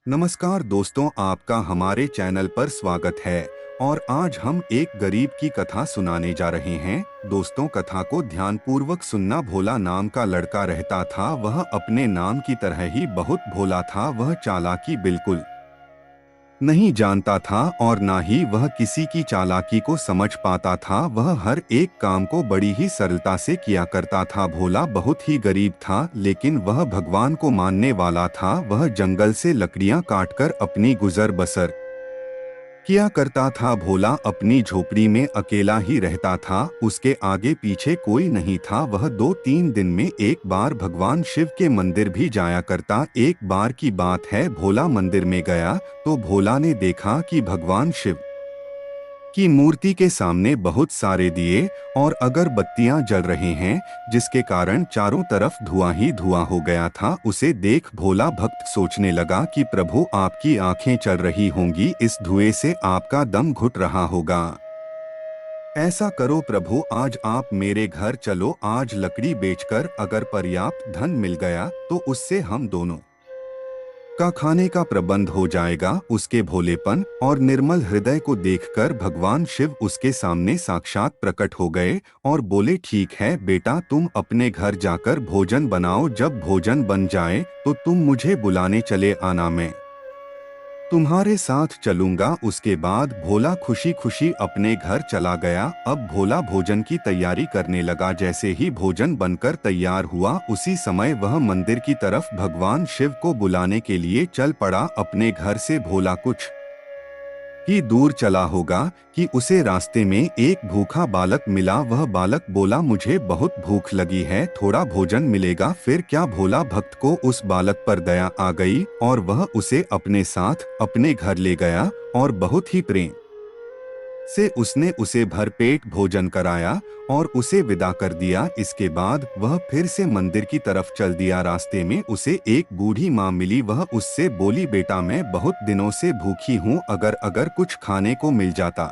नमस्कार दोस्तों, आपका हमारे चैनल पर स्वागत है। और आज हम एक गरीब की कथा सुनाने जा रहे हैं। दोस्तों, कथा को ध्यानपूर्वक सुनना। भोला नाम का लड़का रहता था। वह अपने नाम की तरह ही बहुत भोला था। वह चालाकी बिल्कुल नहीं जानता था और ना ही वह किसी की चालाकी को समझ पाता था। वह हर एक काम को बड़ी ही सरलता से किया करता था। भोला बहुत ही गरीब था, लेकिन वह भगवान को मानने वाला था। वह जंगल से लकड़ियां काटकर अपनी गुजर बसर किया करता था। भोला अपनी झोपड़ी में अकेला ही रहता था। उसके आगे पीछे कोई नहीं था। वह 2-3 दिन में एक बार भगवान शिव के मंदिर भी जाया करता। एक बार की बात है, भोला मंदिर में गया तो भोला ने देखा कि भगवान शिव की मूर्ति के सामने बहुत सारे दिए और अगरबत्तियां जल रहे हैं, जिसके कारण चारों तरफ धुआं ही धुआं हो गया था। उसे देख भोला भक्त सोचने लगा कि प्रभु, आपकी आंखें चल रही होंगी, इस धुएं से आपका दम घुट रहा होगा। ऐसा करो प्रभु, आज आप मेरे घर चलो। आज लकड़ी बेचकर अगर पर्याप्त धन मिल गया तो उससे हम दोनों का खाने का प्रबंध हो जाएगा। उसके भोलेपन और निर्मल हृदय को देखकर भगवान शिव उसके सामने साक्षात प्रकट हो गए और बोले, ठीक है बेटा, तुम अपने घर जाकर भोजन बनाओ। जब भोजन बन जाए तो तुम मुझे बुलाने चले आना, मैं तुम्हारे साथ चलूंगा। उसके बाद भोला खुशी खुशी अपने घर चला गया। अब भोला भोजन की तैयारी करने लगा। जैसे ही भोजन बनकर तैयार हुआ, उसी समय वह मंदिर की तरफ भगवान शिव को बुलाने के लिए चल पड़ा। अपने घर से भोला कुछ ही दूर चला होगा कि उसे रास्ते में एक भूखा बालक मिला। वह बालक बोला, मुझे बहुत भूख लगी है, थोड़ा भोजन मिलेगा? फिर क्या, भोला भक्त को उस बालक पर दया आ गई और वह उसे अपने साथ अपने घर ले गया और बहुत ही प्रेम से उसने उसे भरपेट भोजन कराया और उसे विदा कर दिया। इसके बाद वह फिर से मंदिर की तरफ चल दिया। रास्ते में उसे एक बूढ़ी माँ मिली। वह उससे बोली, बेटा, मैं बहुत दिनों से भूखी हूँ, अगर कुछ खाने को मिल जाता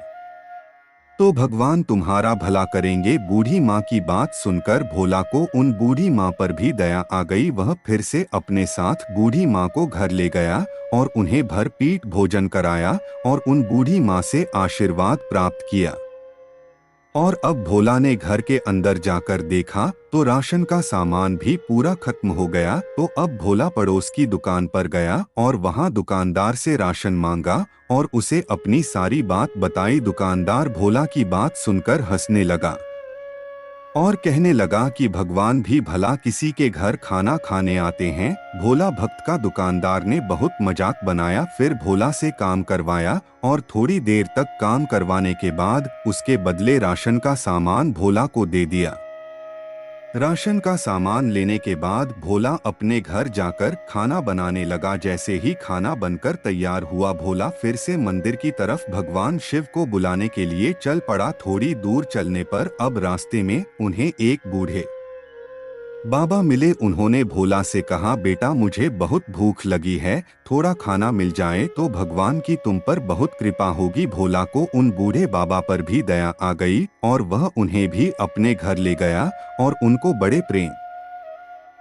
तो भगवान तुम्हारा भला करेंगे। बूढ़ी माँ की बात सुनकर भोला को उन बूढ़ी माँ पर भी दया आ गई। वह फिर से अपने साथ बूढ़ी माँ को घर ले गया और उन्हें भरपेट भोजन कराया और उन बूढ़ी माँ से आशीर्वाद प्राप्त किया। और अब भोला ने घर के अंदर जाकर देखा तो राशन का सामान भी पूरा खत्म हो गया। तो अब भोला पड़ोस की दुकान पर गया और वहां दुकानदार से राशन मांगा और उसे अपनी सारी बात बताई। दुकानदार भोला की बात सुनकर हंसने लगा और कहने लगा कि भगवान भी भला किसी के घर खाना खाने आते हैं। भोला भक्त का दुकानदार ने बहुत मजाक बनाया। फिर भोला से काम करवाया और थोड़ी देर तक काम करवाने के बाद उसके बदले राशन का सामान भोला को दे दिया। राशन का सामान लेने के बाद भोला अपने घर जाकर खाना बनाने लगा। जैसे ही खाना बनकर तैयार हुआ, भोला फिर से मंदिर की तरफ भगवान शिव को बुलाने के लिए चल पड़ा। थोड़ी दूर चलने पर अब रास्ते में उन्हें एक बूढ़े बाबा मिले। उन्होंने भोला से कहा, बेटा, मुझे बहुत भूख लगी है, थोड़ा खाना मिल जाए तो भगवान की तुम पर बहुत कृपा होगी। भोला को उन बूढ़े बाबा पर भी दया आ गई और वह उन्हें भी अपने घर ले गया और उनको बड़े प्रेम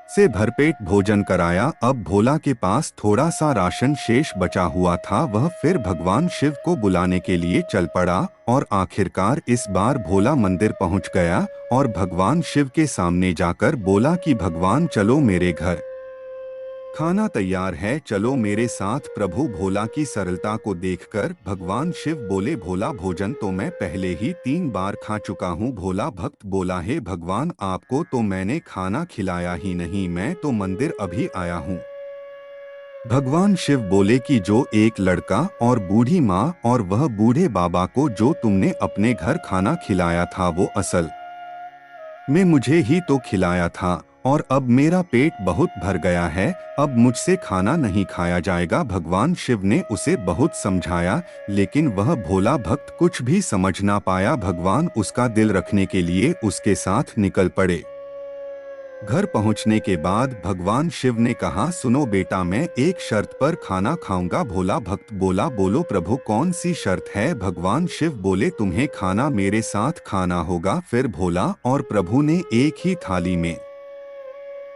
से भरपेट भोजन कराया। अब भोला के पास थोड़ा सा राशन शेष बचा हुआ था। वह फिर भगवान शिव को बुलाने के लिए चल पड़ा और आखिरकार इस बार भोला मंदिर पहुंच गया और भगवान शिव के सामने जाकर बोला कि भगवान, चलो मेरे घर, खाना तैयार है, चलो मेरे साथ। प्रभु भोला की सरलता को देखकर भगवान शिव बोले, भोला, भोजन तो मैं पहले ही 3 बार खा चुका हूँ। भोला भक्त बोला, हे भगवान, आपको तो मैंने खाना खिलाया ही नहीं, मैं तो मंदिर अभी आया हूँ। भगवान शिव बोले कि जो एक लड़का और बूढ़ी माँ और वह बूढ़े बाबा को जो तुमने अपने घर खाना खिलाया था, वो असल में मुझे ही तो खिलाया था और अब मेरा पेट बहुत भर गया है, अब मुझसे खाना नहीं खाया जाएगा। भगवान शिव ने उसे बहुत समझाया, लेकिन वह भोला भक्त कुछ भी समझ ना पाया। भगवान उसका दिल रखने के लिए उसके साथ निकल पड़े। घर पहुंचने के बाद भगवान शिव ने कहा, सुनो बेटा, मैं एक शर्त पर खाना खाऊंगा। भोला भक्त बोला, बोलो प्रभु, कौन सी शर्त है? भगवान शिव बोले, तुम्हें खाना मेरे साथ खाना होगा। फिर भोला और प्रभु ने एक ही थाली में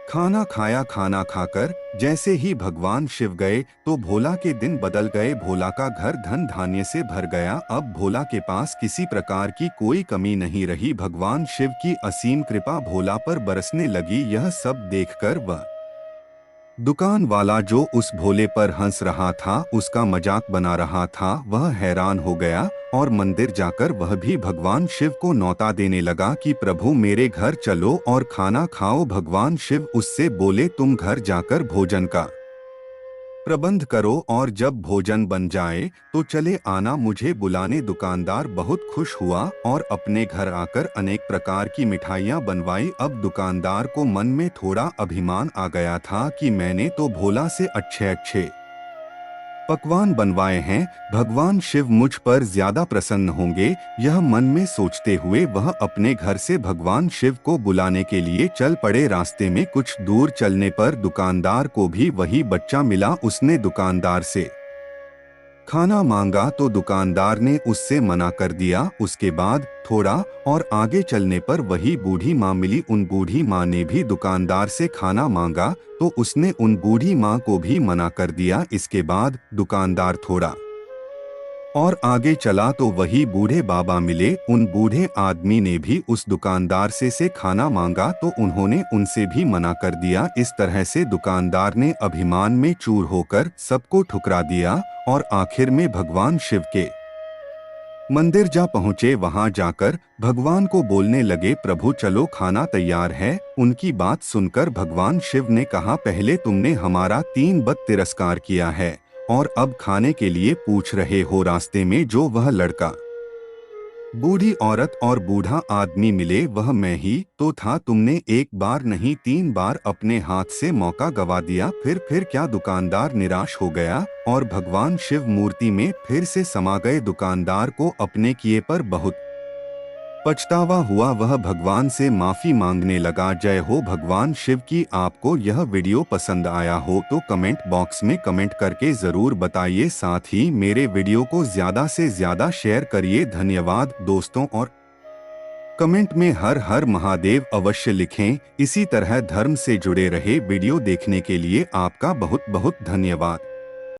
खाना खाया। खाना खाकर जैसे ही भगवान शिव गए तो भोला के दिन बदल गए। भोला का घर धन धान्य से भर गया। अब भोला के पास किसी प्रकार की कोई कमी नहीं रही। भगवान शिव की असीम कृपा भोला पर बरसने लगी। यह सब देखकर वह दुकान वाला जो उस भोले पर हंस रहा था, उसका मजाक बना रहा था, वह हैरान हो गया और मंदिर जाकर वह भी भगवान शिव को न्योता देने लगा कि प्रभु मेरे घर चलो और खाना खाओ। भगवान शिव उससे बोले तुम घर जाकर भोजन का प्रबंध करो और जब भोजन बन जाए तो चले आना मुझे बुलाने। दुकानदार बहुत खुश हुआ और अपने घर आकर अनेक प्रकार की मिठाइयाँ बनवाई। अब दुकानदार को मन में थोड़ा अभिमान आ गया था कि मैंने तो भोला से अच्छे अच्छे पकवान बनवाए हैं, भगवान शिव मुझ पर ज्यादा प्रसन्न होंगे। यह मन में सोचते हुए वह अपने घर से भगवान शिव को बुलाने के लिए चल पड़े। रास्ते में कुछ दूर चलने पर दुकानदार को भी वही बच्चा मिला। उसने दुकानदार से खाना मांगा तो दुकानदार ने उससे मना कर दिया। उसके बाद थोड़ा और आगे चलने पर वही बूढ़ी माँ मिली। उन बूढ़ी माँ ने भी दुकानदार से खाना मांगा तो उसने उन बूढ़ी माँ को भी मना कर दिया। इसके बाद दुकानदार थोड़ा और आगे चला तो वही बूढ़े बाबा मिले। उन बूढ़े आदमी ने भी उस दुकानदार से खाना मांगा तो उन्होंने उनसे भी मना कर दिया। इस तरह से दुकानदार ने अभिमान में चूर होकर सबको ठुकरा दिया और आखिर में भगवान शिव के मंदिर जा पहुँचे। वहां जाकर भगवान को बोलने लगे प्रभु चलो खाना तैयार है। उनकी बात सुनकर भगवान शिव ने कहा पहले तुमने हमारा 3 बार तिरस्कार किया है और अब खाने के लिए पूछ रहे हो। रास्ते में जो वह लड़का, बूढ़ी औरत और बूढ़ा आदमी मिले वह मैं ही तो था। तुमने एक बार नहीं 3 बार अपने हाथ से मौका गवा दिया। फिर क्या? दुकानदार निराश हो गया और भगवान शिव मूर्ति में फिर से समा गए। दुकानदार को अपने किए पर बहुत पछतावा हुआ। वह भगवान से माफी मांगने लगा। जय हो भगवान शिव की। आपको यह वीडियो पसंद आया हो तो कमेंट बॉक्स में कमेंट करके जरूर बताइए। साथ ही मेरे वीडियो को ज्यादा से ज्यादा शेयर करिए। धन्यवाद दोस्तों। और कमेंट में हर हर महादेव अवश्य लिखें। इसी तरह धर्म से जुड़े रहे वीडियो देखने के लिए आपका बहुत बहुत धन्यवाद।